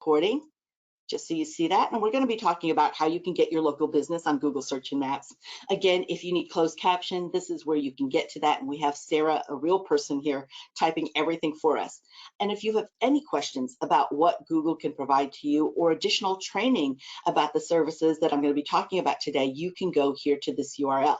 recording, just so you see that. And we're going to be talking about how you can get your local business on Google Search and Maps. Again, if you need closed caption, this is where you can get to that. And we have Sarah, a real person here, typing everything for us. And if you have any questions about what Google can provide to you or additional training about the services that I'm going to be talking about today, you can go here to this URL.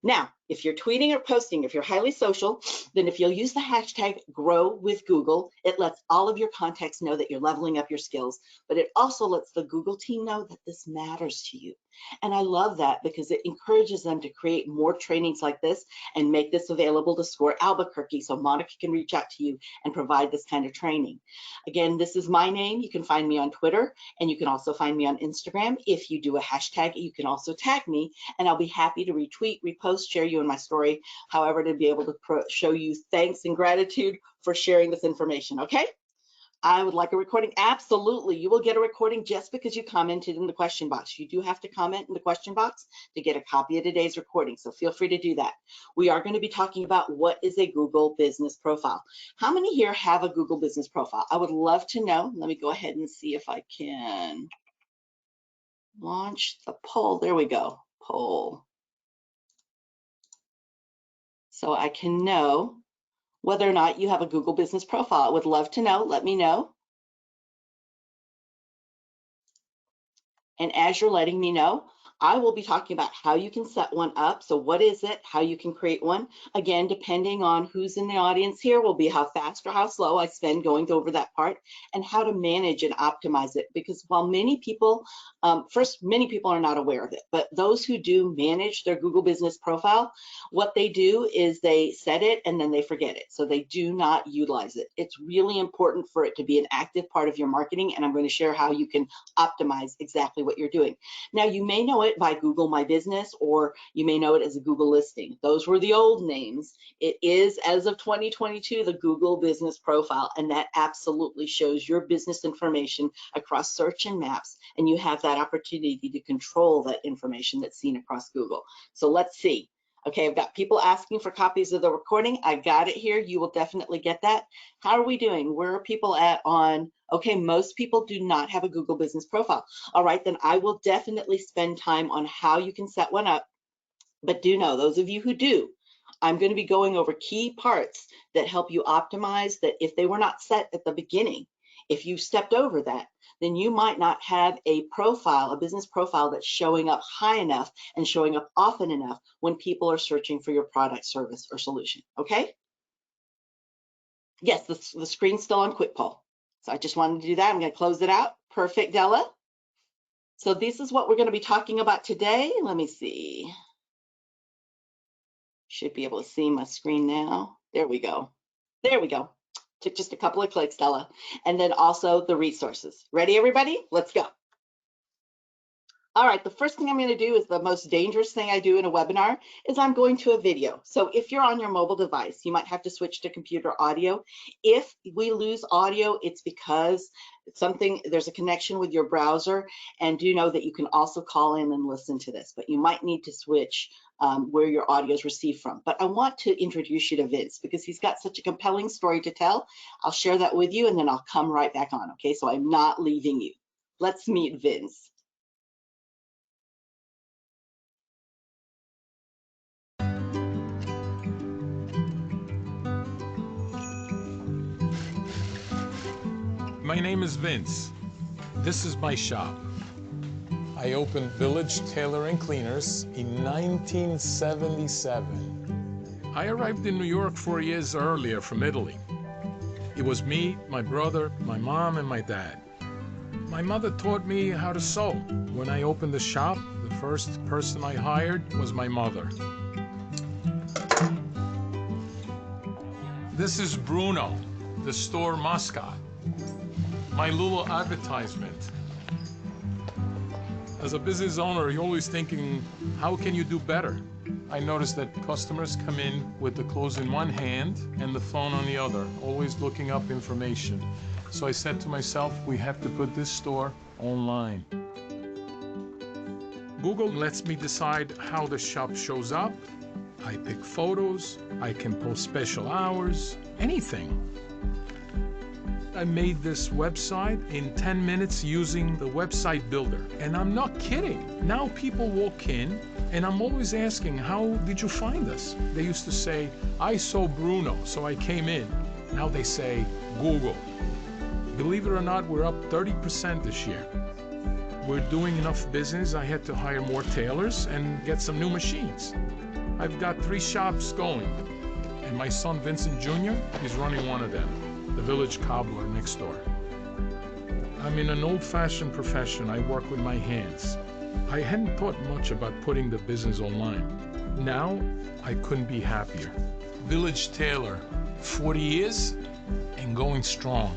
Now, if you're tweeting or posting, if you're highly social, then if you'll use the hashtag Grow with Google, it lets all of your contacts know that you're leveling up your skills, but it also lets the Google team know that this matters to you. And I love that because it encourages them to create more trainings like this and make this available to SCORE Albuquerque so Monica can reach out to you and provide this kind of training. Again, this is my name. You can find me on Twitter and you can also find me on Instagram. If you do a hashtag, you can also tag me and I'll be happy to retweet, repost, share you in my story, however, to be able to show you thanks and gratitude for sharing this information, okay? I would like a recording. Absolutely, you will get a recording just because you commented in the question box. You do have to comment in the question box to get a copy of today's recording, so feel free to do that. We are going to be talking about what is a Google Business Profile. How many here have a Google Business Profile? I would love to know. Let me go ahead and see if I can launch the poll. There we go, poll. So I can know whether or not you have a Google Business Profile. I would love to know. Let me know. And as you're letting me know, I will be talking about how you can set one up. So what is it, how you can create one. Again, depending on who's in the audience here will be how fast or how slow I spend going over that part and how to manage and optimize it. Because while many people, many people are not aware of it, but those who do manage their Google Business Profile, what they do is they set it and then they forget it. So they do not utilize it. It's really important for it to be an active part of your marketing. And I'm going to share how you can optimize exactly what you're doing. Now, you may know it by Google My Business, or you may know it as a Google listing. Those were the old names. It is, as of 2022, the Google Business Profile, and that absolutely shows your business information across search and maps, and you have that opportunity to control that information that's seen across Google. So let's see. Okay, I've got people asking for copies of the recording. I got it here. You will definitely get that. How are we doing? Where are people at on, okay, most people do not have a Google Business Profile. All right, then I will definitely spend time on how you can set one up. But do know, those of you who do, I'm going to be going over key parts that help you optimize that if they were not set at the beginning. If you stepped over that, then you might not have a profile, a business profile that's showing up high enough and showing up often enough when people are searching for your product, service, or solution, okay? Yes, the screen's still on Quick Poll. So I just wanted to do that. I'm going to close it out. Perfect, Della. So this is what we're going to be talking about today. Let me see. Should be able to see my screen now. There we go. There we go. Took just a couple of clicks, Stella. And then also the resources. Ready, everybody? Let's go. All right, the first thing I'm going to do is the most dangerous thing I do in a webinar is I'm going to a video. So if you're on your mobile device, you might have to switch to computer audio. If we lose audio, it's because there's a connection with your browser, and do know that you can also call in and listen to this, but you might need to switch where your audio is received from. But I want to introduce you to Vince because he's got such a compelling story to tell. I'll share that with you and then I'll come right back on, okay? So I'm not leaving you. Let's meet Vince. My name is Vince. This is my shop. I opened Village Tailor and Cleaners in 1977. I arrived in New York 4 years earlier from Italy. It was me, my brother, my mom, and my dad. My mother taught me how to sew. When I opened the shop, the first person I hired was my mother. This is Bruno, the store mascot. My little advertisement. As a business owner, you're always thinking, how can you do better? I noticed that customers come in with the clothes in one hand and the phone on the other, always looking up information. So I said to myself, we have to put this store online. Google lets me decide how the shop shows up. I pick photos, I can post special hours, anything. I made this website in 10 minutes using the website builder. And I'm not kidding. Now people walk in and I'm always asking, how did you find us? They used to say, I saw Bruno, so I came in. Now they say, Google. Believe it or not, we're up 30% this year. We're doing enough business, I had to hire more tailors and get some new machines. I've got 3 shops going, and my son Vincent Jr. is running one of them, the village cobbler next door. I'm in an old-fashioned profession. I work with my hands. I hadn't thought much about putting the business online. Now, I couldn't be happier. Village tailor, 40 years and going strong.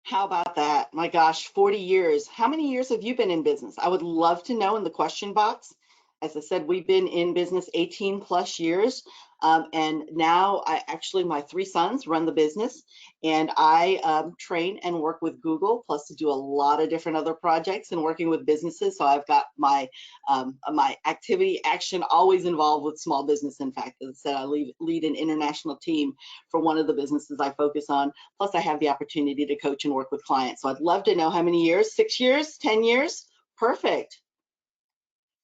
How about that? My gosh, 40 years. How many years have you been in business? I would love to know in the question box. As I said, we've been in business 18 plus years. And now my 3 sons run the business, and I train and work with Google, plus to do a lot of different other projects and working with businesses. So I've got my activity action always involved with small business. In fact, as I said, I lead an international team for one of the businesses I focus on. Plus I have the opportunity to coach and work with clients. So I'd love to know how many years, 6 years, 10 years? Perfect.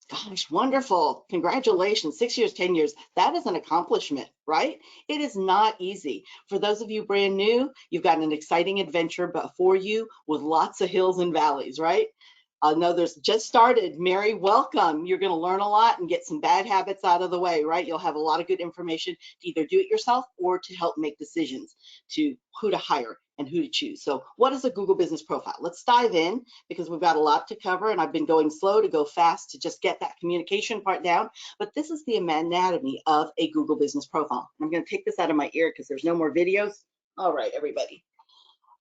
Gosh, wonderful. Congratulations. 6 years, 10 years. That is an accomplishment, right? It is not easy. For those of you brand new, you've got an exciting adventure before you with lots of hills and valleys, right? I know there's just started. Mary, welcome. You're going to learn a lot and get some bad habits out of the way, right? You'll have a lot of good information to either do it yourself or to help make decisions to who to hire and who to choose. So what is a Google Business Profile? Let's dive in because we've got a lot to cover, and I've been going slow to go fast to just get that communication part down. But this is the anatomy of a Google Business Profile. I'm going to take this out of my ear because there's no more videos. All right, everybody.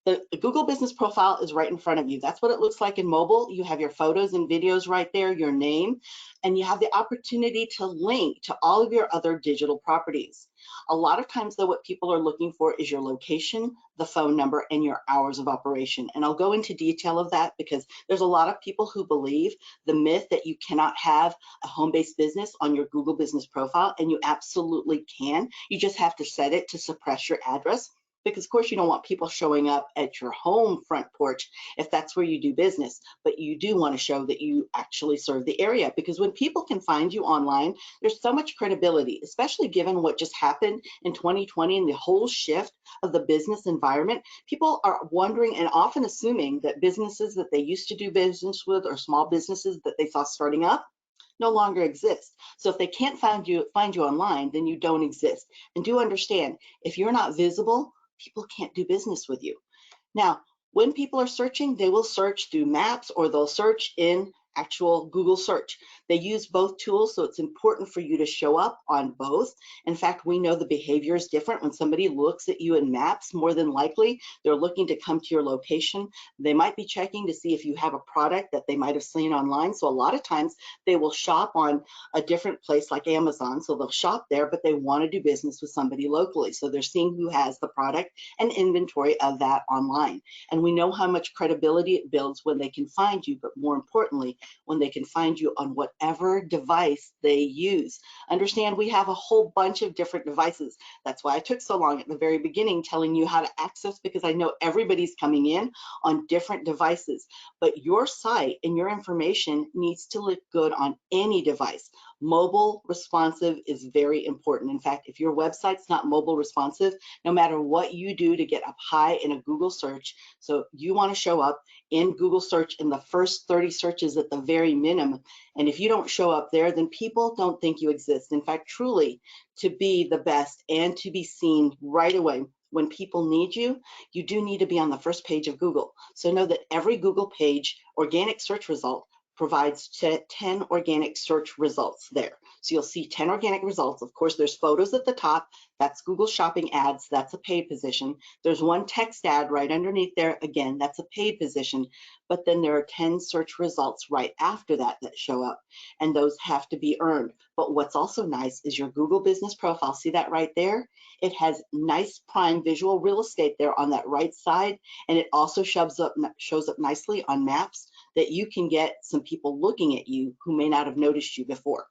The Google Business Profile is right in front of you. That's what it looks like in mobile. You have your photos and videos right there, your name, and you have the opportunity to link to all of your other digital properties. A lot of times though, what people are looking for is your location, the phone number, and your hours of operation. And I'll go into detail of that because there's a lot of people who believe the myth that you cannot have a home-based business on your Google Business Profile, and you absolutely can. You just have to set it to suppress your address, because of course you don't want people showing up at your home front porch if that's where you do business, but you do want to show that you actually serve the area, because when people can find you online, there's so much credibility, especially given what just happened in 2020 and the whole shift of the business environment. People are wondering and often assuming that businesses that they used to do business with or small businesses that they saw starting up no longer exist. So if they can't find you online, then you don't exist. And do understand, if you're not visible, people can't do business with you. Now, when people are searching, they will search through maps or they'll search in actual Google search. They use both tools, so it's important for you to show up on both. In fact, we know the behavior is different. When somebody looks at you in maps, more than likely, they're looking to come to your location. They might be checking to see if you have a product that they might have seen online. So a lot of times they will shop on a different place like Amazon. So they'll shop there, but they want to do business with somebody locally. So they're seeing who has the product and inventory of that online. And we know how much credibility it builds when they can find you, but more importantly, when they can find you on whatever device they use. Understand, we have a whole bunch of different devices. That's why I took so long at the very beginning telling you how to access, because I know everybody's coming in on different devices, but your site and your information needs to look good on any device. Mobile responsive is very important. In fact, if your website's not mobile responsive, no matter what you do to get up high in a Google search, so you want to show up in Google search in the first 30 searches at the very minimum. And if you don't show up there, then people don't think you exist. In fact, truly, to be the best and to be seen right away when people need you, you do need to be on the first page of Google. So know that every Google page organic search result provides 10 organic search results there. So you'll see 10 organic results. Of course, there's photos at the top. That's Google Shopping ads. That's a paid position. There's one text ad right underneath there. Again, that's a paid position. But then there are 10 search results right after that that show up, and those have to be earned. But what's also nice is your Google Business Profile. See that right there? It has nice prime visual real estate there on that right side, and it also shows up nicely on maps that you can get some people looking at you who may not have noticed you before.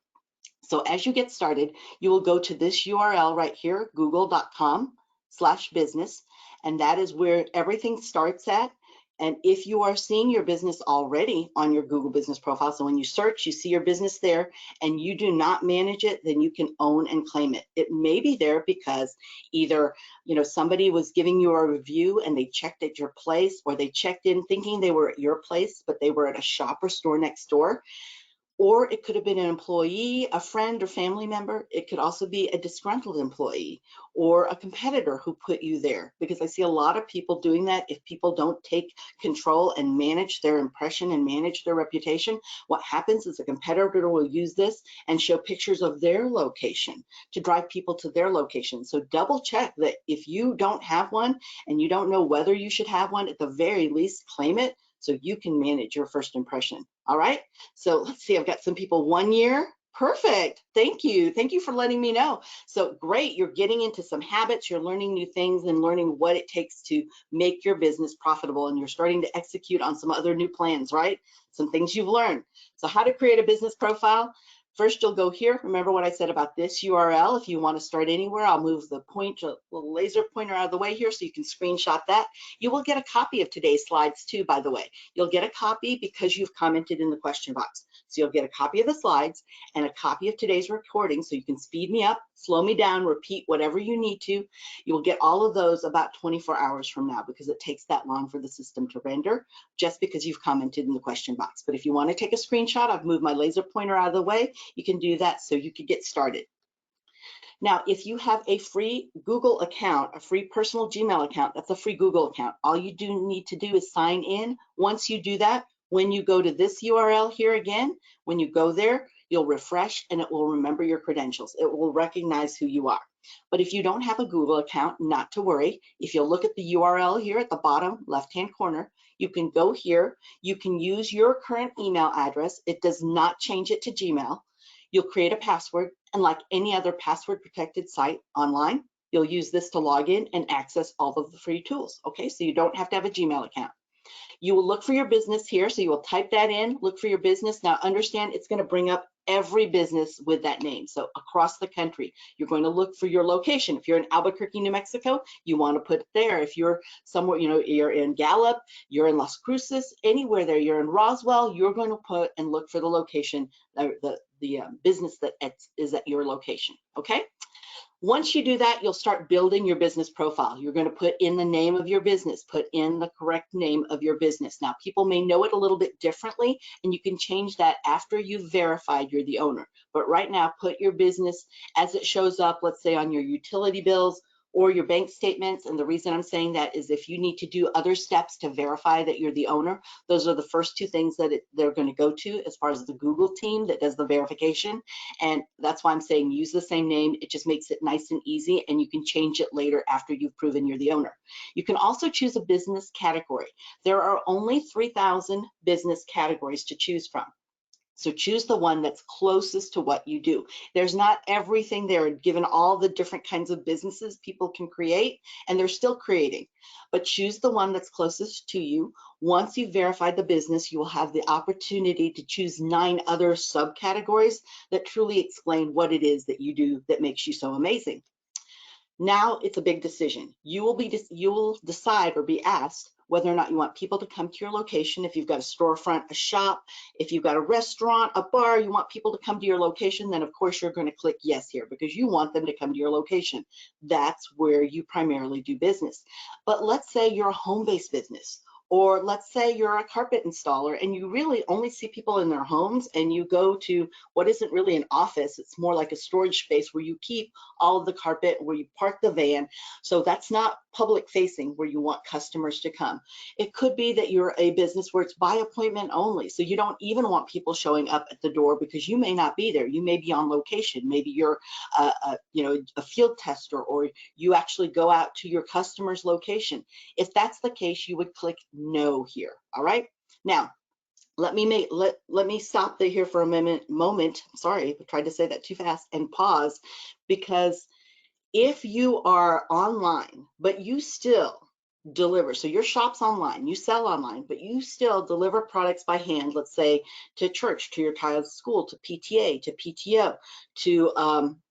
So as you get started, you will go to this URL right here, google.com/business, and that is where everything starts at. And if you are seeing your business already on your Google business profile, so when you search, you see your business there and you do not manage it, then you can own and claim it. It may be there because either somebody was giving you a review and they checked at your place, or they checked in thinking they were at your place, but they were at a shop or store next door. Or it could have been an employee, a friend or family member. It could also be a disgruntled employee or a competitor who put you there, because I see a lot of people doing that. If people don't take control and manage their impression and manage their reputation, what happens is a competitor will use this and show pictures of their location to drive people to their location. So double check that if you don't have one and you don't know whether you should have one, at the very least claim it so you can manage your first impression. All right, so let's see, I've got some people 1 year. Perfect. Thank you. Thank you for letting me know. So great. You're getting into some habits. You're learning new things and learning what it takes to make your business profitable. And you're starting to execute on some other new plans, right? Some things you've learned. So how to create a business profile. First, you'll go here. Remember what I said about this URL. If you want to start anywhere, I'll move the little laser pointer out of the way here so you can screenshot that. You will get a copy of today's slides too, by the way. You'll get a copy because you've commented in the question box. So you'll get a copy of the slides and a copy of today's recording so you can speed me up, slow me down, repeat whatever you need to. You will get all of those about 24 hours from now because it takes that long for the system to render just because you've commented in the question box. But if you want to take a screenshot, I've moved my laser pointer out of the way. You can do that so you can get started. Now, if you have a free Google account, a free personal Gmail account, that's a free Google account. All you do need to do is sign in. Once you do that, when you go to this URL here again, when you go there, you'll refresh and it will remember your credentials. It will recognize who you are. But if you don't have a Google account, not to worry. If you'll look at the URL here at the bottom left-hand corner, you can go here. You can use your current email address. It does not change it to Gmail. You'll create a password, and like any other password protected site online, you'll use this to log in and access all of the free tools. Okay, so you don't have to have a Gmail account. You will look for your business here, so you will type that in, look for your business. Now understand it's going to bring up every business with that name. So across the country, you're going to look for your location. If you're in Albuquerque, New Mexico, you want to put it there. If you're somewhere, you're in Gallup, you're in Las Cruces, anywhere there, you're in Roswell, you're going to put and look for the location, the business that is at your location, okay? Once you do that, you'll start building your business profile. You're going to put in the name of your business, put in the correct name of your business. Now, people may know it a little bit differently, and you can change that after you've verified you're the owner. But right now, put your business as it shows up, let's say on your utility bills or your bank statements. And the reason I'm saying that is if you need to do other steps to verify that you're the owner, those are the first two things that they're going to go to as far as the Google team that does the verification. And that's why I'm saying use the same name. It just makes it nice and easy, and you can change it later after you've proven you're the owner. You can also choose a business category. There are only 3,000 business categories to choose from. So choose the one that's closest to what you do. There's not everything there, given all the different kinds of businesses people can create, and they're still creating. But choose the one that's closest to you. Once you've verified the business, you will have the opportunity to choose 9 other subcategories that truly explain what it is that you do that makes you so amazing. Now it's a big decision. You will decide or be asked whether or not you want people to come to your location. If you've got a storefront, a shop, if you've got a restaurant, a bar, you want people to come to your location, then of course you're going to click yes here because you want them to come to your location. That's where you primarily do business. But let's say you're a home-based business, or let's say you're a carpet installer and you really only see people in their homes, and you go to what isn't really an office, it's more like a storage space where you keep all of the carpet, where you park the van. So that's not public facing where you want customers to come. It could be that you're a business where it's by appointment only. So you don't even want people showing up at the door because you may not be there. You may be on location. Maybe you're a field tester, or you actually go out to your customer's location. If that's the case, you would click no here. All right. Now, let me stop there here for a moment. Sorry, I tried to say that too fast, and pause, because if you are online, but you still deliver. So your shop's online, you sell online, but you still deliver products by hand, let's say to church, to your child's school, to PTA, to PTO, to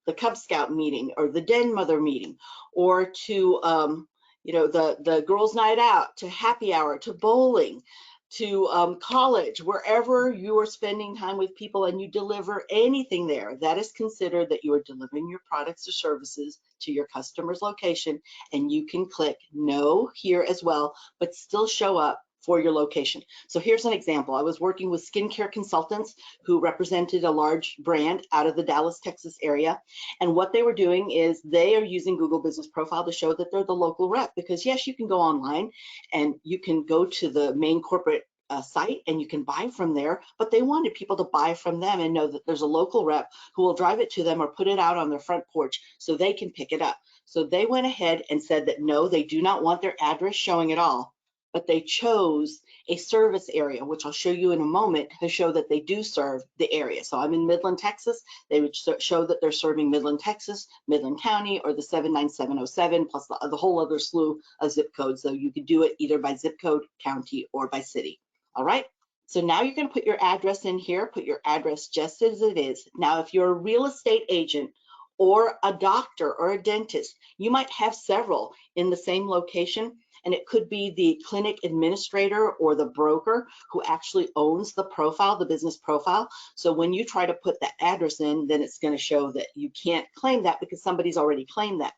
the Cub Scout meeting or the Den Mother meeting, or to the girls' night out, to happy hour, to bowling, to college, wherever you are spending time with people and you deliver anything there, that is considered that you are delivering your products or services to your customer's location, and you can click no here as well, but still show up for your location. So here's an example. I was working with skincare consultants who represented a large brand out of the Dallas, Texas area. And what they were doing is they are using Google Business Profile to show that they're the local rep, because yes, you can go online and you can go to the main corporate site and you can buy from there, but they wanted people to buy from them and know that there's a local rep who will drive it to them or put it out on their front porch so they can pick it up. So they went ahead and said that no, they do not want their address showing at all, but they chose a service area, which I'll show you in a moment, to show that they do serve the area. So I'm in Midland, Texas. They would show that they're serving Midland, Texas, Midland County, or the 79707, plus the whole other slew of zip codes. So you could do it either by zip code, county, or by city. All right. So now you're going to put your address in here, put your address just as it is. Now, if you're a real estate agent or a doctor or a dentist, you might have several in the same location. And it could be the clinic administrator or the broker who actually owns the profile, the business profile. So when you try to put that address in, then it's going to show that you can't claim that because somebody's already claimed that.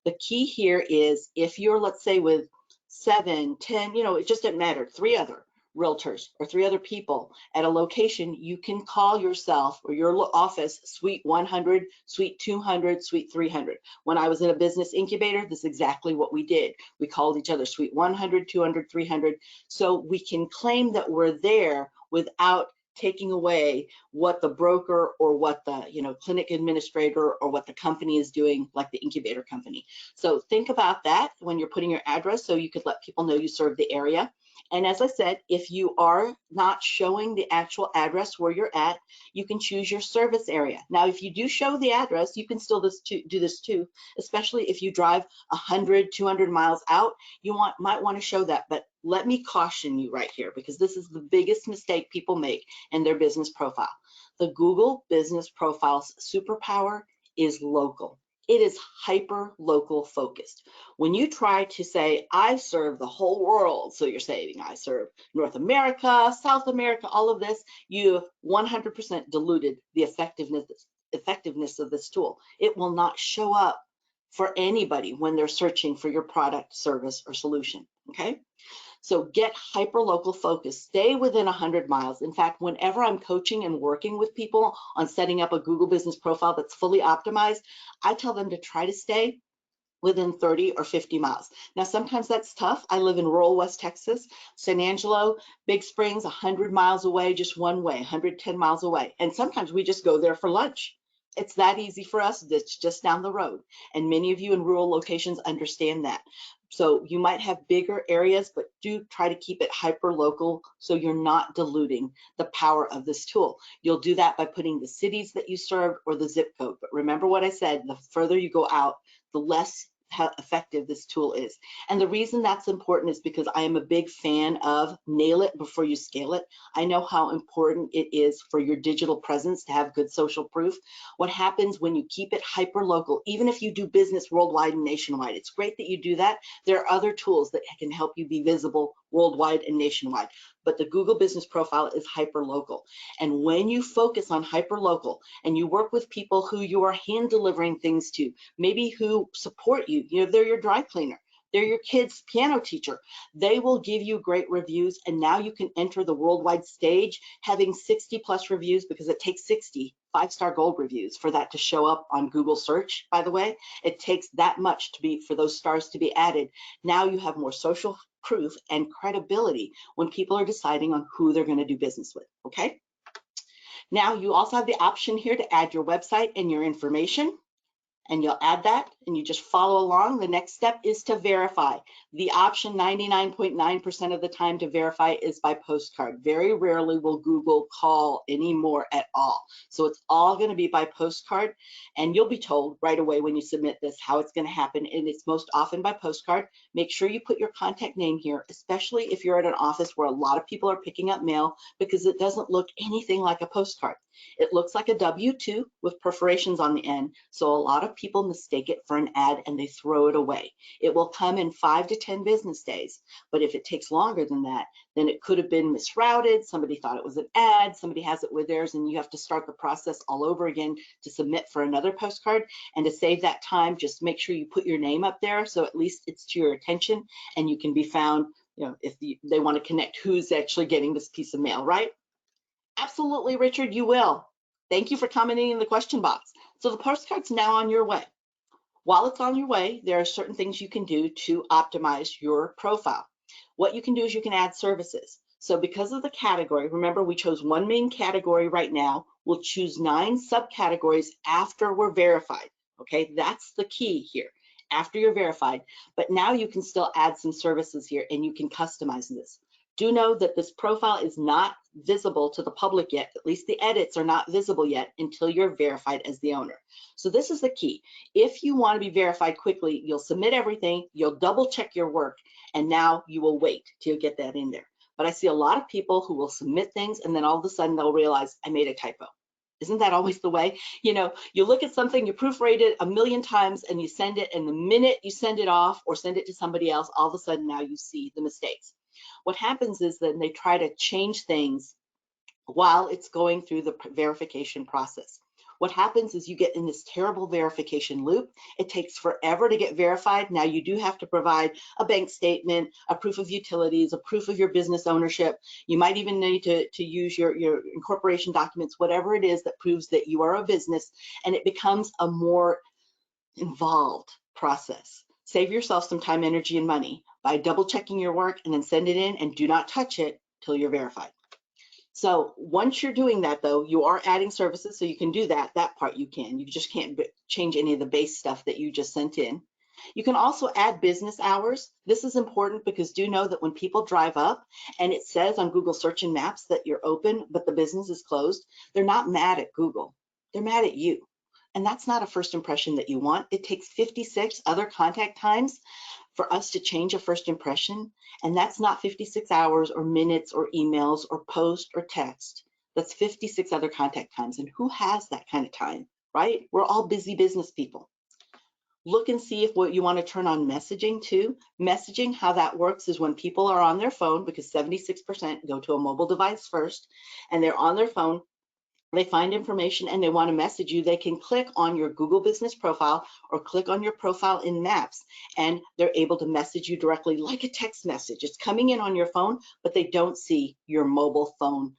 The key here is if you're, let's say, with 7, 10, it just doesn't matter, 3 other realtors or 3 other people at a location, you can call yourself or your office suite 100, suite 200, suite 300. When I was in a business incubator, this is exactly what we did. We called each other suite 100, 200, 300, so we can claim that we're there without taking away what the broker or what the clinic administrator or what the company is doing, like the incubator company. So think about that when you're putting your address, so you could let people know you serve the area. And as I said, if you are not showing the actual address where you're at, you can choose your service area. Now, if you do show the address, you can still do this too, especially if you drive 100, 200 miles out, you might want to show that. But let me caution you right here, because this is the biggest mistake people make in their business profile. The Google Business Profile's superpower is local. It is hyper local focused. When you try to say, I serve the whole world, so you're saying I serve North America, South America, all of this, you 100% diluted the effectiveness of this tool. It will not show up for anybody when they're searching for your product, service, or solution, okay? So get hyper local focus, stay within 100 miles. In fact, whenever I'm coaching and working with people on setting up a Google Business Profile that's fully optimized, I tell them to try to stay within 30 or 50 miles. Now, sometimes that's tough. I live in rural West Texas, San Angelo, Big Springs, 100 miles away, just one way, 110 miles away. And sometimes we just go there for lunch. It's that easy for us. It's just down the road. And many of you in rural locations understand that. So you might have bigger areas, but do try to keep it hyper local so you're not diluting the power of this tool. You'll do that by putting the cities that you serve or the zip code. But remember what I said, the further you go out, the less effective this tool is. And the reason that's important is because I am a big fan of nail it before you scale it. I know how important it is for your digital presence to have good social proof. What happens when you keep it hyper local, even if you do business worldwide and nationwide, it's great that you do that. There are other tools that can help you be visible worldwide and nationwide, but the Google Business Profile is hyper local. And when you focus on hyper local and you work with people who you are hand delivering things to, maybe who support you, they're your dry cleaner, they're your kid's piano teacher, they will give you great reviews. And now you can enter the worldwide stage having 60+ reviews, because it takes 60 5-star gold reviews for that to show up on Google search. By the way, it takes that much for those stars to be added. Now you have more social proof and credibility when people are deciding on who they're going to do business with, okay? Now you also have the option here to add your website and your information. and you'll add that and you just follow along. The next step is to verify. The option 99.9% of the time to verify is by postcard. Very rarely will Google call anymore at all. So it's all going to be by postcard, and you'll be told right away when you submit this how it's going to happen, and it's most often by postcard. Make sure you put your contact name here, especially if you're at an office where a lot of people are picking up mail, because it doesn't look anything like a postcard. It looks like a W-2 with perforations on the end, so a lot of people mistake it for an ad and they throw it away. It will come in 5 to 10 business days, but if it takes longer than that, then it could have been misrouted, somebody thought it was an ad, somebody has it with theirs, and you have to start the process all over again to submit for another postcard. And to save that time, just make sure you put your name up there so at least it's to your attention and you can be found, if they want to connect who's actually getting this piece of mail, right? Absolutely, Richard, you will. Thank you for commenting in the question box. So the postcard's now on your way. While it's on your way, there are certain things you can do to optimize your profile. What you can do is you can add services. So because of the category, remember we chose one main category right now. We'll choose 9 subcategories after we're verified. Okay, that's the key here, after you're verified. But now you can still add some services here and you can customize this. Do know that this profile is not visible to the public yet. At least the edits are not visible yet until you're verified as the owner. So this is the key. If you want to be verified quickly, you'll submit everything, you'll double check your work, and now you will wait till you get that in there. But I see a lot of people who will submit things and then all of a sudden they'll realize I made a typo. Isn't that always the way? You look at something, you proofread it a million times and you send it, and the minute you send it off or send it to somebody else, all of a sudden now you see the mistakes. What happens is then they try to change things while it's going through the verification process. What happens is you get in this terrible verification loop. It takes forever to get verified. Now you do have to provide a bank statement, a proof of utilities, a proof of your business ownership. You might even need to use your incorporation documents, whatever it is that proves that you are a business, and it becomes a more involved process. Save yourself some time, energy, and money by double checking your work and then send it in, and do not touch it till you're verified. So once you're doing that, though, you are adding services, so you can do that part you can. You just can't change any of the base stuff that you just sent in. You can also add business hours. This is important because do know that when people drive up and it says on Google search and maps that you're open, but the business is closed, they're not mad at Google. They're mad at you. And that's not a first impression that you want. It takes 56 other contact times for us to change a first impression. And that's not 56 hours or minutes or emails or post or text. That's 56 other contact times. And who has that kind of time, right? We're all busy business people. Look and see if what you want to turn on messaging too. Messaging, how that works is when people are on their phone, because 76% go to a mobile device first, and they're on their phone, they find information and they want to message you, they can click on your Google business profile or click on your profile in Maps, and they're able to message you directly like a text message. It's coming in on your phone, but they don't see your mobile phone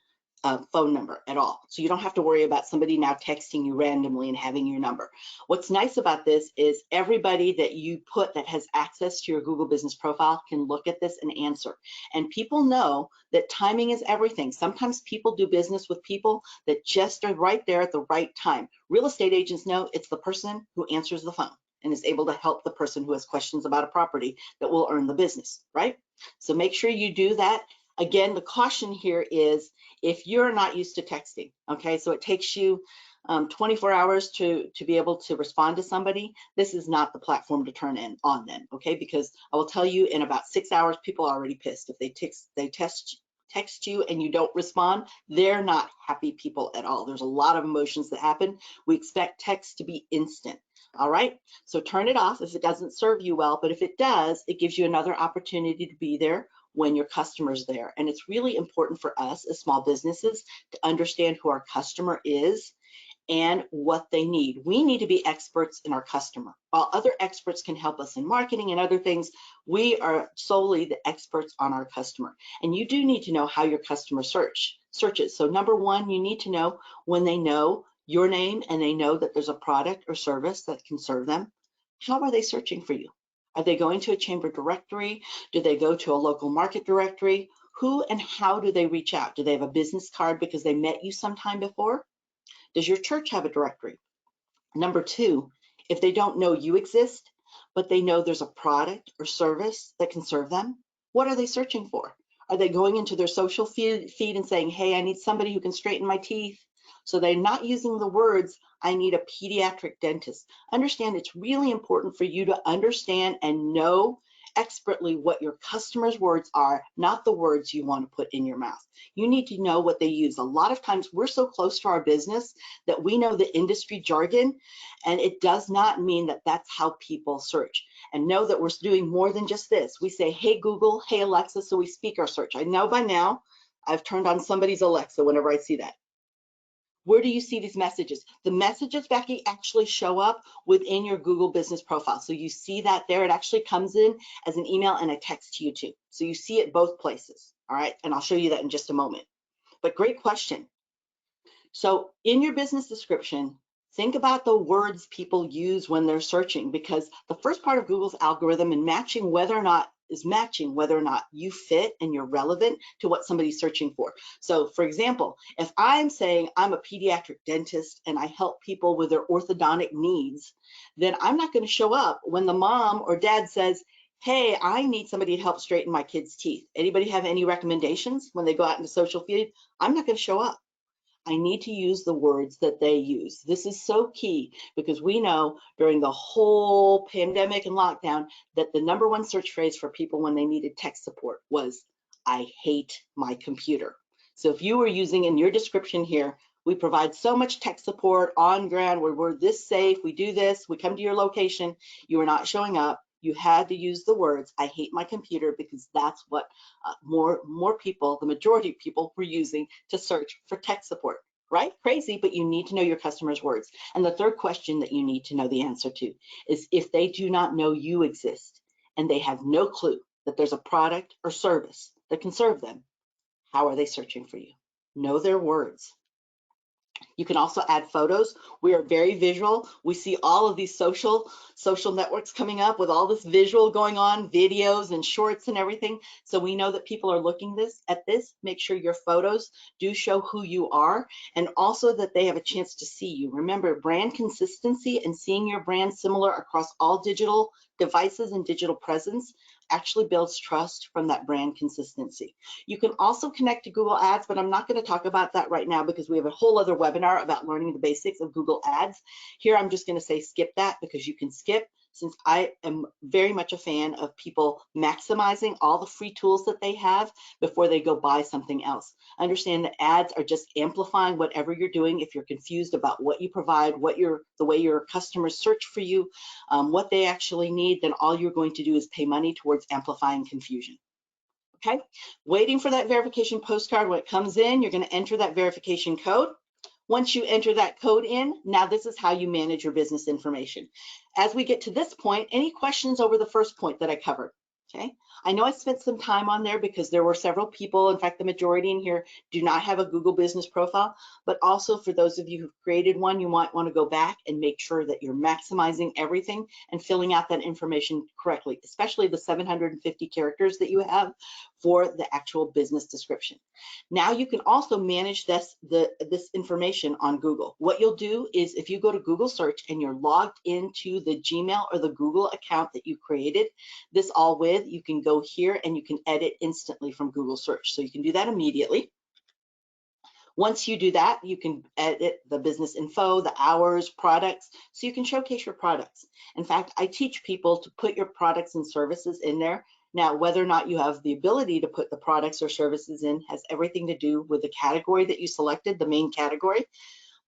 number at all. So you don't have to worry about somebody now texting you randomly and having your number. What's nice about this is everybody that you put that has access to your Google business profile can look at this and answer. And people know that timing is everything. Sometimes people do business with people that just are right there at the right time. Real estate agents know it's the person who answers the phone and is able to help the person who has questions about a property that will earn the business, right? So make sure you do that. Again, the caution here is if you're not used to texting, okay, so it takes you 24 hours to be able to respond to somebody, this is not the platform to turn on then, okay, because I will tell you in about 6 hours, people are already pissed. If they text you and you don't respond, they're not happy people at all. There's a lot of emotions that happen. We expect text to be instant. All right, so turn it off if it doesn't serve you well, but if it does, it gives you another opportunity to be there when your customer's there. And it's really important for us as small businesses to understand who our customer is and what they need. We need to be experts in our customer. While other experts can help us in marketing and other things, we are solely the experts on our customer. And you do need to know how your customer searches. So number one, you need to know when they know your name and they know that there's a product or service that can serve them. How are they searching for you? Are they going to a chamber directory? Do they go to a local market directory? Who and how do they reach out? Do they have a business card because they met you sometime before? Does your church have a directory? Number two, If they don't know you exist, but they know there's a product or service that can serve them, what are they searching for? Are they going into their social feed and saying, hey, I need somebody who can straighten my teeth? So they're not using the words, I need a pediatric dentist. Understand it's really important for you to understand and know expertly what your customers' words are, not the words you want to put in your mouth. You need to know what they use. A lot of times we're so close to our business that we know the industry jargon, and it does not mean that that's how people search. And know that we're doing more than just this. We say, hey, Google, hey, Alexa, so we speak our search. I know by now I've turned on somebody's Alexa whenever I see that. Where do you see these messages? The messages, Becky, actually show up within your Google business profile. So you see that there. It actually comes in as an email and a text to you too. So you see it both places. All right. And I'll show you that in just a moment. But great question. So in your business description, think about the words people use when they're searching, because the first part of Google's algorithm and matching whether or not you fit and you're relevant to what somebody's searching for. So for example, if I'm saying I'm a pediatric dentist and I help people with their orthodontic needs, then I'm not going to show up when the mom or dad says, hey, I need somebody to help straighten my kid's teeth. Anybody have any recommendations when they go out into social feed? I'm not going to show up. I need to use the words that they use. This is so key because we know during the whole pandemic and lockdown that the #1 search phrase for people when they needed tech support was, I hate my computer. So if you were using in your description here, we provide so much tech support on ground where we're this safe, we do this, we come to your location, you are not showing up. You had to use the words, I hate my computer, because that's what more people, the majority of people, were using to search for tech support, right? Crazy, but you need to know your customers' words. And the third question that you need to know the answer to is, if they do not know you exist and they have no clue that there's a product or service that can serve them, how are they searching for you? Know their words. You can also add photos. We are very visual. We see all of these social networks coming up with all this visual going on, videos and shorts and everything. So we know that people are looking at this. Make sure your photos do show who you are, and also that they have a chance to see you. Remember, brand consistency and seeing your brand similar across all digital devices and digital presence actually builds trust from that brand consistency. You can also connect to Google Ads, but I'm not going to talk about that right now because we have a whole other webinar about learning the basics of Google Ads. Here, I'm just going to say skip that, because you can skip, since I am very much a fan of people maximizing all the free tools that they have before they go buy something else. Understand that ads are just amplifying whatever you're doing. If you're confused about what you provide, the way your customers search for you, what they actually need, then all you're going to do is pay money towards amplifying confusion. Okay, waiting for that verification postcard. When it comes in, you're going to enter that verification code. Once you enter that code in, now this is how you manage your business information. As we get to this point, any questions over the first point that I covered? Okay, I know I spent some time on there because there were several people, in fact, the majority in here do not have a Google business profile, but also for those of you who've created one, you might want to go back and make sure that you're maximizing everything and filling out that information correctly, especially the 750 characters that you have for the actual business description. Now you can also manage this information on Google. What you'll do is, if you go to Google search and you're logged into the Gmail or the Google account that you created this all with, you can go here and you can edit instantly from Google search. So you can do that immediately. Once you do that, you can edit the business info, the hours, products, so you can showcase your products. In fact, I teach people to put your products and services in there. Now, whether or not you have the ability to put the products or services in has everything to do with the category that you selected, the main category.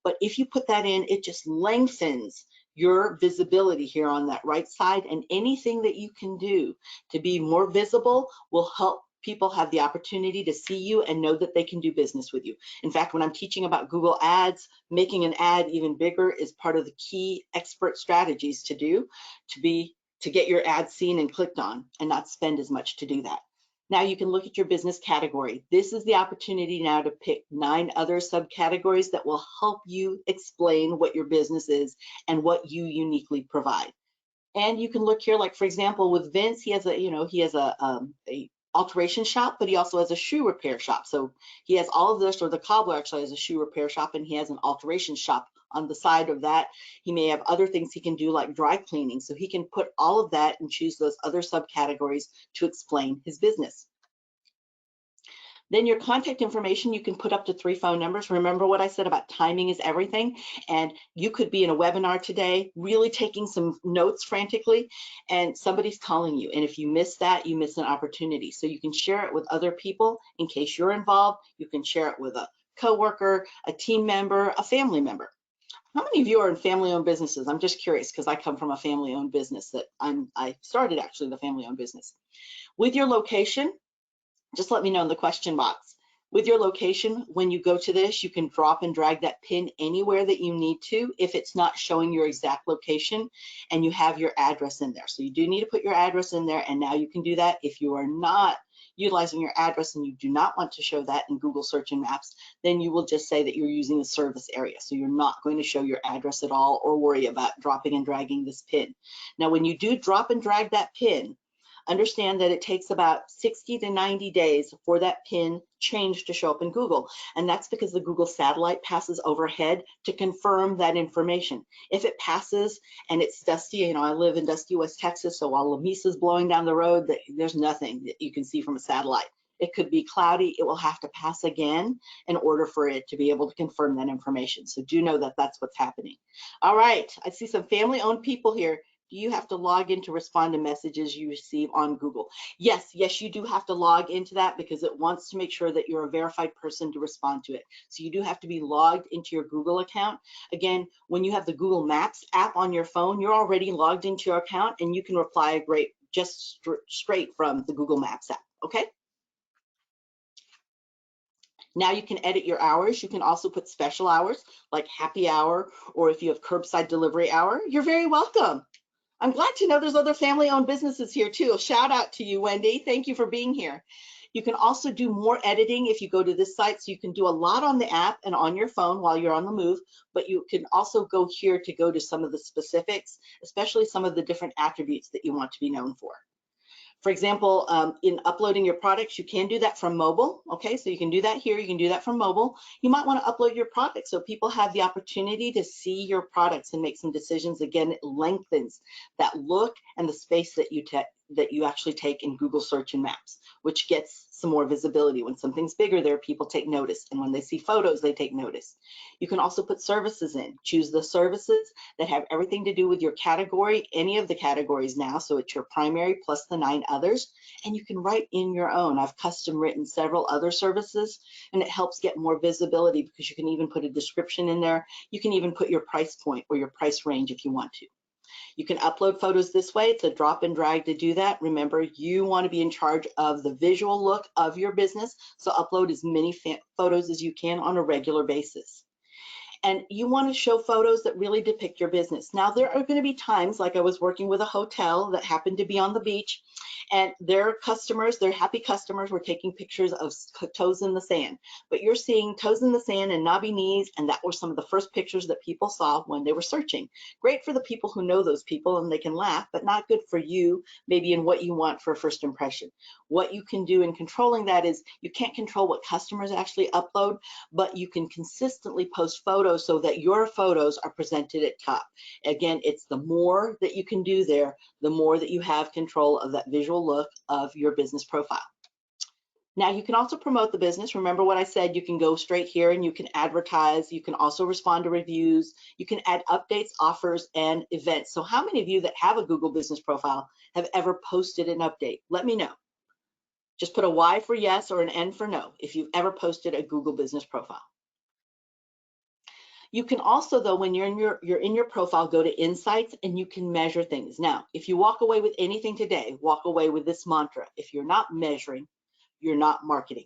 But if you put that in, it just lengthens your visibility here on that right side, and anything that you can do to be more visible will help people have the opportunity to see you and know that they can do business with you. In fact, when I'm teaching about Google Ads, making an ad even bigger is part of the key expert strategies to do to get your ad seen and clicked on and not spend as much to do that. Now you can look at your business category. This is the opportunity now to pick 9 other subcategories that will help you explain what your business is and what you uniquely provide. And you can look here, like for example, with Vince, he has a alteration shop, but he also has a shoe repair shop. So he has all of this, or the cobbler actually has a shoe repair shop, and he has an alteration shop on the side of that, he may have other things he can do like dry cleaning. So he can put all of that and choose those other subcategories to explain his business. Then your contact information, you can put up to 3 phone numbers. Remember what I said about timing is everything. And you could be in a webinar today, really taking some notes frantically, and somebody's calling you. And if you miss that, you miss an opportunity. So you can share it with other people in case you're involved. You can share it with a coworker, a team member, a family member. How many of you are in family-owned businesses? I'm just curious because I come from a family-owned business that I started actually the family-owned business. With your location, just let me know in the question box. With your location, when you go to this, you can drop and drag that pin anywhere that you need to if it's not showing your exact location and you have your address in there. So you do need to put your address in there, and now you can do that. If you are not utilizing your address and you do not want to show that in Google Search and Maps, then you will just say that you're using a service area. So you're not going to show your address at all or worry about dropping and dragging this pin. Now, when you do drop and drag that pin, understand that it takes about 60 to 90 days for that pin change to show up in Google. And that's because the Google satellite passes overhead to confirm that information. If it passes and it's dusty, you know, I live in dusty West Texas, so while Lamisa's blowing down the road, there's nothing that you can see from a satellite. It could be cloudy, it will have to pass again in order for it to be able to confirm that information. So do know that that's what's happening. All right, I see some family-owned people here. Do you have to log in to respond to messages you receive on Google? Yes, you do have to log into that because it wants to make sure that you're a verified person to respond to it. So you do have to be logged into your Google account. Again, when you have the Google Maps app on your phone, you're already logged into your account and you can reply just straight from the Google Maps app, okay? Now you can edit your hours. You can also put special hours like happy hour, or if you have curbside delivery hour, you're very welcome. I'm glad to know there's other family-owned businesses here too. A shout out to you, Wendy. Thank you for being here. You can also do more editing if you go to this site. So you can do a lot on the app and on your phone while you're on the move, but you can also go here to go to some of the specifics, especially some of the different attributes that you want to be known for. For example, in uploading your products, you can do that from mobile. Okay, so you can do that here. You can do that from mobile. You might want to upload your products so people have the opportunity to see your products and make some decisions. Again, it lengthens that look and the space that you actually take in Google Search and Maps, which gets some more visibility. When something's bigger there, people take notice, and when they see photos, they take notice. You can also put services in. Choose the services that have everything to do with your category, any of the categories now, so it's your primary plus the 9 others, and you can write in your own. I've custom written several other services, and it helps get more visibility because you can even put a description in there. You can even put your price point or your price range if you want to. You can upload photos this way. It's a drop and drag to do that. Remember, you want to be in charge of the visual look of your business, so upload as many photos as you can on a regular basis. And you want to show photos that really depict your business. Now, there are going to be times, like I was working with a hotel that happened to be on the beach, and their customers, their happy customers, were taking pictures of toes in the sand. But you're seeing toes in the sand and knobby knees, and that were some of the first pictures that people saw when they were searching. Great for the people who know those people and they can laugh, but not good for you, maybe in what you want for a first impression. What you can do in controlling that is you can't control what customers actually upload, but you can consistently post photos so that your photos are presented at top. Again, it's the more that you can do there, the more that you have control of that visual look of your business profile. Now you can also promote the business. Remember what I said, you can go straight here and you can advertise. You can also respond to reviews. You can add updates, offers, and events. So how many of you that have a Google business profile have ever posted an update? Let me know. Just put a Y for yes or an N for no if you've ever posted a Google business profile. You can also, though, when you're in your profile, go to Insights and you can measure things. Now, if you walk away with anything today, walk away with this mantra. If you're not measuring, you're not marketing.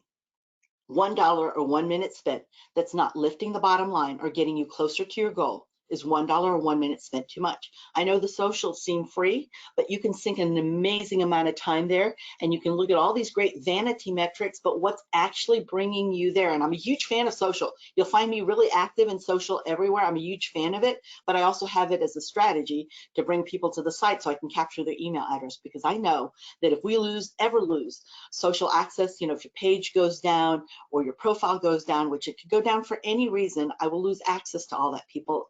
$1 or 1 minute spent that's not lifting the bottom line or getting you closer to your goal Is $1 or 1 minute spent too much? I know the socials seem free, but you can sink an amazing amount of time there, and you can look at all these great vanity metrics, but what's actually bringing you there? And I'm a huge fan of social. You'll find me really active in social everywhere. I'm a huge fan of it, but I also have it as a strategy to bring people to the site so I can capture their email address, because I know that if we ever lose social access, if your page goes down or your profile goes down, which it could go down for any reason, I will lose access to all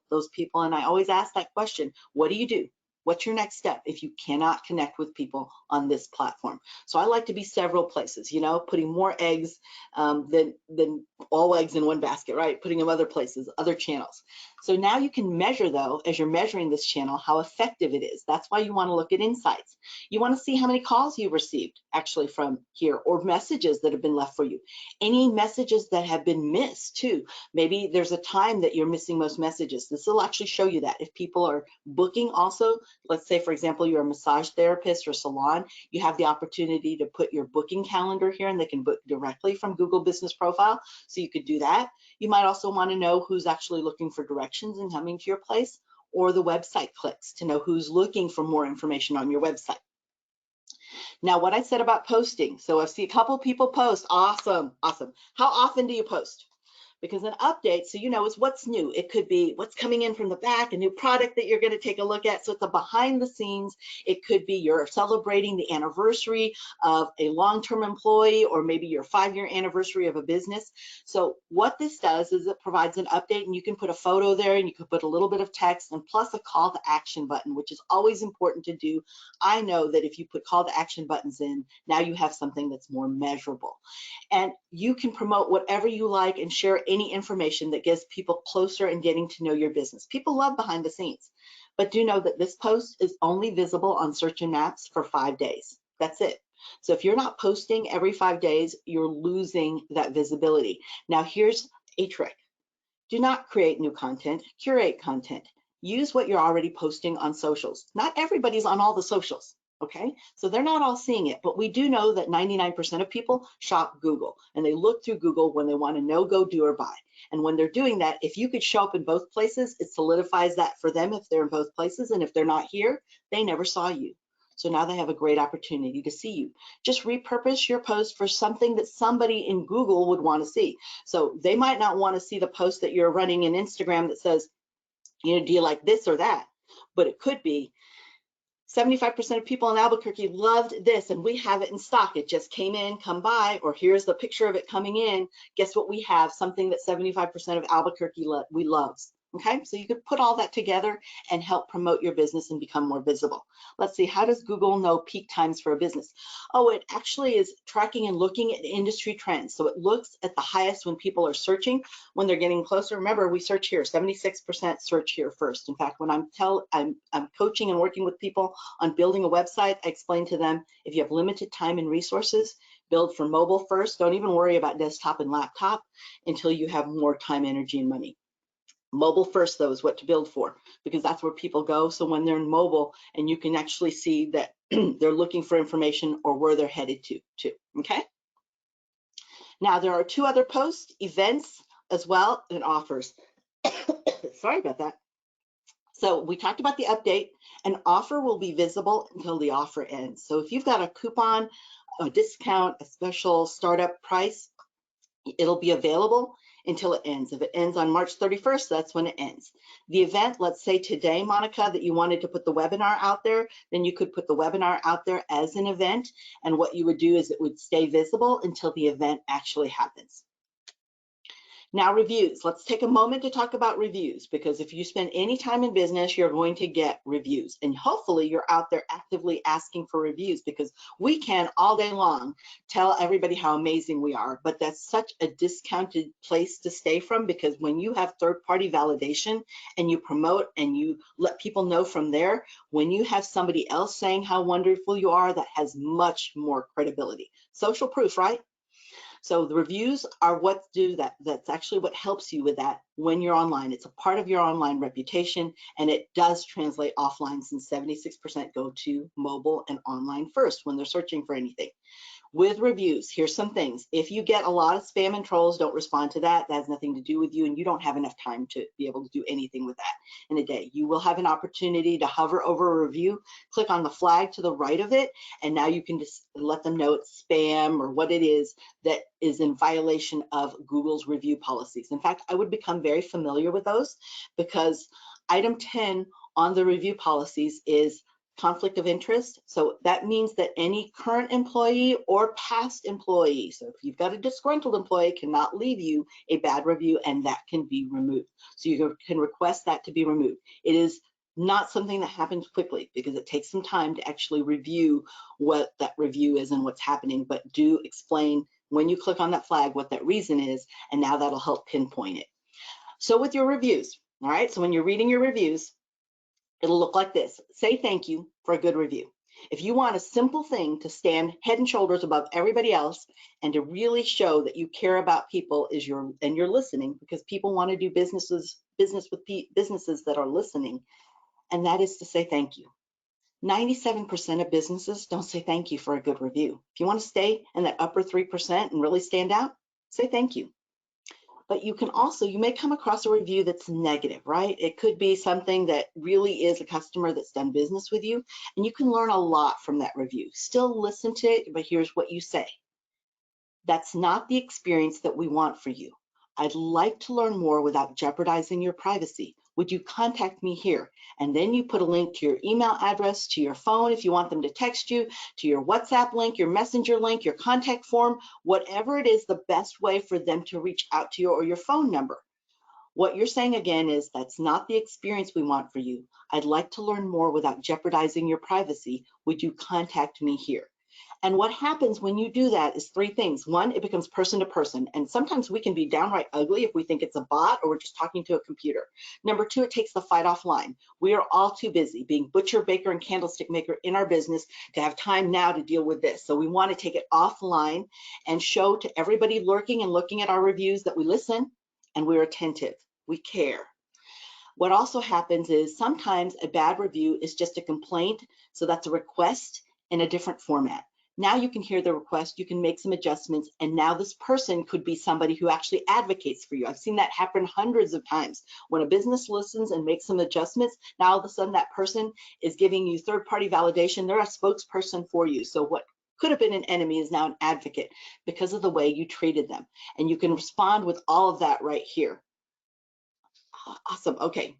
those people. And I always ask that question, what do you do? What's your next step if you cannot connect with people on this platform? So I like to be several places, putting more eggs than all eggs in one basket, right? Putting them other places, other channels. So now you can measure, though, as you're measuring this channel, how effective it is. That's why you want to look at insights. You want to see how many calls you received actually from here, or messages that have been left for you. Any messages that have been missed too. Maybe there's a time that you're missing most messages. This will actually show you that. If people are booking also, let's say, for example, you're a massage therapist or salon, you have the opportunity to put your booking calendar here, and they can book directly from Google Business Profile. So you could do that. You might also want to know who's actually looking for directions and coming to your place, or the website clicks to know who's looking for more information on your website. Now, what I said about posting. So I see a couple people post. Awesome, awesome. How often do you post? Because an update, so is what's new. It could be what's coming in from the back, a new product that you're going to take a look at. So it's a behind the scenes. It could be you're celebrating the anniversary of a long-term employee, or maybe your 5-year anniversary of a business. So what this does is it provides an update, and you can put a photo there, and you can put a little bit of text, and plus a call to action button, which is always important to do. I know that if you put call to action buttons in, now you have something that's more measurable. And you can promote whatever you like and share any information that gets people closer and getting to know your business. People love behind the scenes, but do know that this post is only visible on search and maps for 5 days. That's it. So if you're not posting every 5 days, you're losing that visibility. Now here's a trick. Do not create new content, curate content. Use what you're already posting on socials. Not everybody's on all the socials. Okay, so they're not all seeing it, but we do know that 99% of people shop Google, and they look through Google when they want to know, go, do, or buy. And when they're doing that, if you could show up in both places, it solidifies that for them if they're in both places. And if they're not here, they never saw you. So now they have a great opportunity to see you. Just repurpose your post for something that somebody in Google would want to see. So they might not want to see the post that you're running in Instagram that says, do you like this or that? But it could be, 75% of people in Albuquerque loved this, and we have it in stock. It just came in, come by, or here's the picture of it coming in. Guess what we have? Something that 75% of Albuquerque loves. Okay, so you could put all that together and help promote your business and become more visible. Let's see, how does Google know peak times for a business? Oh, it actually is tracking and looking at industry trends. So it looks at the highest when people are searching, when they're getting closer. Remember, we search here, 76% search here first. In fact, when I'm coaching and working with people on building a website, I explain to them, if you have limited time and resources, build for mobile first. Don't even worry about desktop and laptop until you have more time, energy, and money. Mobile first, though, is what to build for, because that's where people go. So when they're in mobile, and you can actually see that they're looking for information or where they're headed to, okay? Now, there are 2 other posts, events as well, and offers. Sorry about that. So we talked about the update. An offer will be visible until the offer ends. So if you've got a coupon, a discount, a special startup price, it'll be available until it ends. If it ends on March 31st, that's when it ends. The event, let's say today, Monica, that you wanted to put the webinar out there, then you could put the webinar out there as an event. And what you would do is it would stay visible until the event actually happens. Now, reviews. Let's take a moment to talk about reviews, because if you spend any time in business, you're going to get reviews. And hopefully you're out there actively asking for reviews, because we can all day long tell everybody how amazing we are, but that's such a discounted place to stay from, because when you have third-party validation and you promote and you let people know from there, when you have somebody else saying how wonderful you are, that has much more credibility. Social proof, right? So the reviews are what do that. That's actually what helps you with that when you're online. It's a part of your online reputation, and it does translate offline, since 76% go to mobile and online first when they're searching for anything. With reviews, here's some things. If you get a lot of spam and trolls, don't respond to that. That has nothing to do with you, and you don't have enough time to be able to do anything with that in a day. You will have an opportunity to hover over a review, click on the flag to the right of it, and now you can just let them know it's spam or what it is that is in violation of Google's review policies. In fact, I would become very familiar with those, because item 10 on the review policies is conflict of interest. So that means that any current employee or past employee, so if you've got a disgruntled employee, cannot leave you a bad review, and that can be removed. So you can request that to be removed. It is not something that happens quickly, because it takes some time to actually review what that review is and what's happening, but do explain when you click on that flag what that reason is, and now that'll help pinpoint it. So with your reviews, all right, so when you're reading your reviews, it'll look like this. Say thank you for a good review. If you want a simple thing to stand head and shoulders above everybody else and to really show that you care about people and you're listening, because people want to do business with businesses that are listening, and that is to say thank you. 97% of businesses don't say thank you for a good review. If you want to stay in that upper 3% and really stand out, say thank you. But you may come across a review that's negative, right? It could be something that really is a customer that's done business with you, and you can learn a lot from that review. Still listen to it, but here's what you say. That's not the experience that we want for you. I'd like to learn more without jeopardizing your privacy. Would you contact me here? And then you put a link to your email address, to your phone if you want them to text you, to your WhatsApp link, your messenger link, your contact form, whatever it is, the best way for them to reach out to you, or your phone number. What you're saying again is, that's not the experience we want for you. I'd like to learn more without jeopardizing your privacy. Would you contact me here? And what happens when you do that is three things. One, it becomes person to person. And sometimes we can be downright ugly if we think it's a bot or we're just talking to a computer. Number two, it takes the fight offline. We are all too busy being butcher, baker, and candlestick maker in our business to have time now to deal with this. So we want to take it offline and show to everybody lurking and looking at our reviews that we listen and we're attentive. We care. What also happens is sometimes a bad review is just a complaint. So that's a request in a different format. Now you can hear the request, you can make some adjustments, and now this person could be somebody who actually advocates for you. I've seen that happen hundreds of times. When a business listens and makes some adjustments, now all of a sudden that person is giving you third-party validation. They're a spokesperson for you. So what could have been an enemy is now an advocate because of the way you treated them. And you can respond with all of that right here. Awesome. Okay.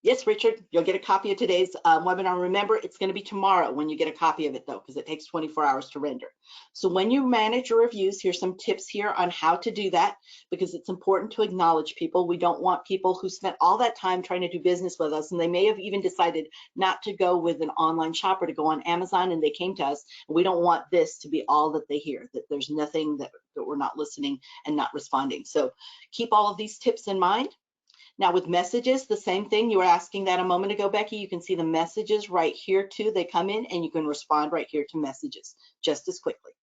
Yes, Richard, you'll get a copy of today's webinar. Remember, it's going to be tomorrow when you get a copy of it, though, because it takes 24 hours to render. So when you manage your reviews, here's some tips here on how to do that, because it's important to acknowledge people. We don't want people who spent all that time trying to do business with us, and they may have even decided not to go with an online shopper, to go on Amazon, and they came to us. And we don't want this to be all that they hear, that there's nothing that we're not listening and not responding. So keep all of these tips in mind. Now with messages, the same thing. You were asking that a moment ago, Becky. You can see the messages right here too. They come in and you can respond right here to messages just as quickly.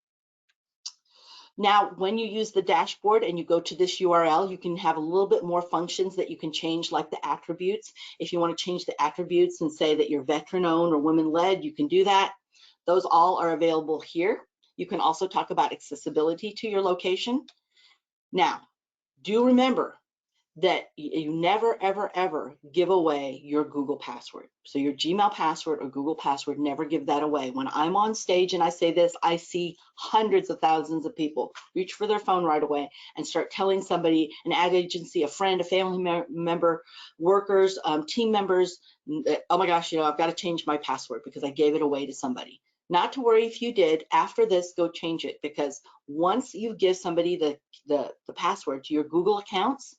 Now, when you use the dashboard and you go to this URL, you can have a little bit more functions that you can change, like the attributes. If you want to change the attributes and say that you're veteran-owned or women-led, you can do that. Those all are available here. You can also talk about accessibility to your location. Now, do remember that you never, ever, ever give away your Google password. So your Gmail password or Google password, never give that away. When I'm on stage and I say this, I see hundreds of thousands of people reach for their phone right away and start telling somebody, an ad agency, a friend, a family member, workers, team members, oh my gosh, I've got to change my password because I gave it away to somebody. Not to worry if you did. After this, go change it, because once you give somebody the password to your Google accounts,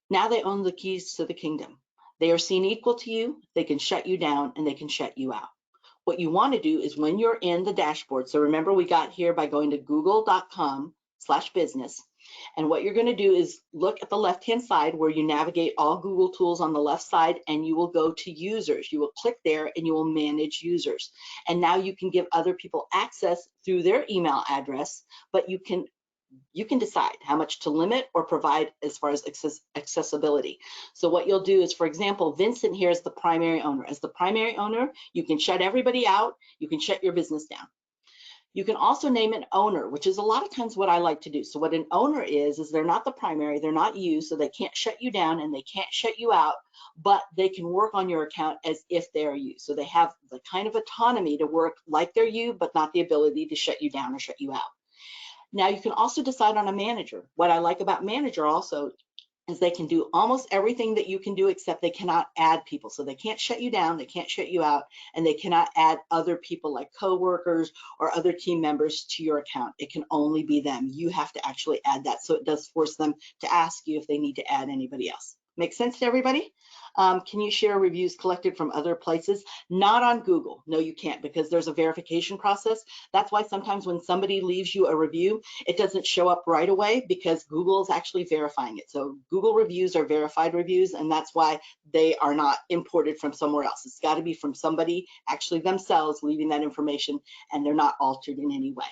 now they own the keys to the kingdom. They are seen equal to you. They can shut you down and they can shut you out. What you want to do is when you're in the dashboard, so remember we got here by going to google.com/business. And what you're going to do is look at the left-hand side where you navigate all Google tools on the left side, and you will go to users. You will click there and you will manage users. And now you can give other people access through their email address, but you can decide how much to limit or provide as far as accessibility. So what you'll do is, for example, Vincent here is the primary owner. As the primary owner, you can shut everybody out. You can shut your business down. You can also name an owner, which is a lot of times what I like to do. So what an owner is they're not the primary, they're not you, so they can't shut you down and they can't shut you out, but they can work on your account as if they're you. So they have the kind of autonomy to work like they're you, but not the ability to shut you down or shut you out. Now you can also decide on a manager. What I like about manager also is they can do almost everything that you can do, except they cannot add people. So they can't shut you down, they can't shut you out, and they cannot add other people like coworkers or other team members to your account. It can only be them. You have to actually add that. So it does force them to ask you if they need to add anybody else. Make sense to everybody? Can you share reviews collected from other places? Not on Google. No, you can't, because there's a verification process. That's why sometimes when somebody leaves you a review, it doesn't show up right away, because Google is actually verifying it. So Google reviews are verified reviews, and that's why they are not imported from somewhere else. It's got to be from somebody actually themselves leaving that information, and they're not altered in any way.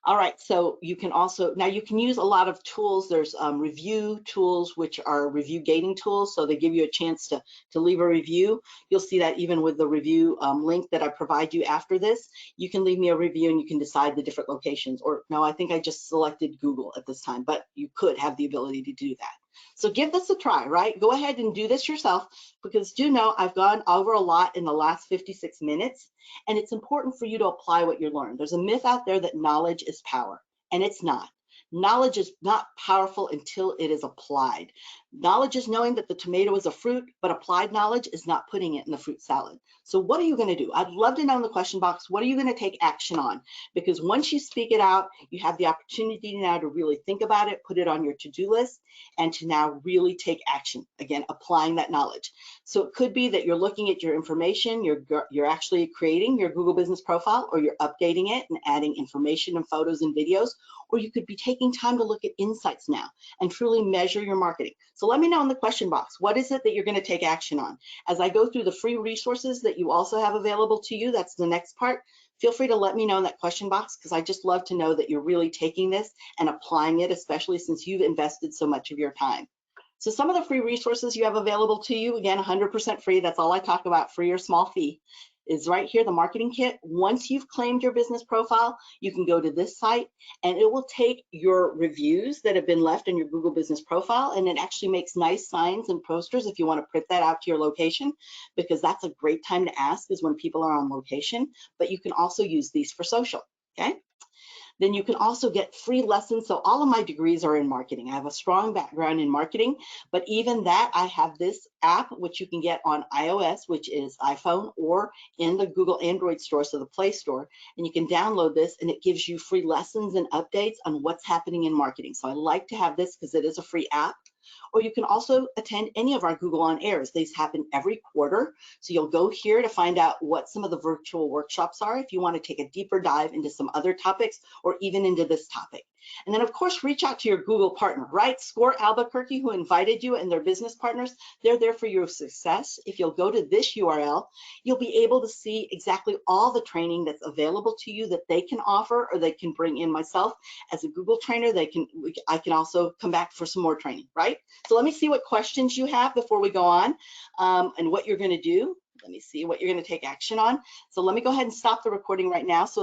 All right, so you can also, now you can use a lot of tools. There's review tools, which are review gating tools. So they give you a chance to leave a review. You'll see that even with the review link that I provide you after this, you can leave me a review and you can decide the different locations. Or no, I think I just selected Google at this time, but you could have the ability to do that. So give this a try, right? Go ahead and do this yourself, because do know I've gone over a lot in the last 56 minutes, and it's important for you to apply what you learned. There's a myth out there that knowledge is power, and it's not. Knowledge is not powerful until it is applied. Knowledge is knowing that the tomato is a fruit, but applied knowledge is not putting it in the fruit salad. So what are you going to do? I'd love to know in the question box, what are you going to take action on? Because once you speak it out, you have the opportunity now to really think about it, put it on your to-do list, and to now really take action. Again, applying that knowledge. So it could be that you're looking at your information, you're actually creating your Google business profile, or you're updating it and adding information and photos and videos, or you could be taking time to look at insights now and truly measure your marketing. So let me know in the question box, what is it that you're going to take action on? As I go through the free resources that you also have available to you, that's the next part. Feel free to let me know in that question box, because I just love to know that you're really taking this and applying it, especially since you've invested so much of your time. So some of the free resources you have available to you, again, 100% free, that's all I talk about, free or small fee, is right here, the marketing kit. Once you've claimed your business profile, you can go to this site and it will take your reviews that have been left in your Google business profile, and it actually makes nice signs and posters if you want to print that out to your location, because that's a great time to ask, is when people are on location. But you can also use these for social, okay? Then you can also get free lessons. So all of my degrees are in marketing. I have a strong background in marketing, but even that, I have this app, which you can get on iOS, which is iPhone, or in the Google Android store, so the Play Store, and you can download this and it gives you free lessons and updates on what's happening in marketing. So I like to have this because it is a free app. Or you can also attend any of our Google On Airs. These happen every quarter. So you'll go here to find out what some of the virtual workshops are if you want to take a deeper dive into some other topics or even into this topic. And then of course, reach out to your Google partner, right? Score Albuquerque, who invited you, and their business partners. They're there for your success. If you'll go to this URL, you'll be able to see exactly all the training that's available to you that they can offer, or they can bring in. Myself as a Google trainer, I can also come back for some more training, right? So let me see what questions you have before we go on, and what you're going to do. Let me see what you're going to take action on. So let me go ahead and stop the recording right now. So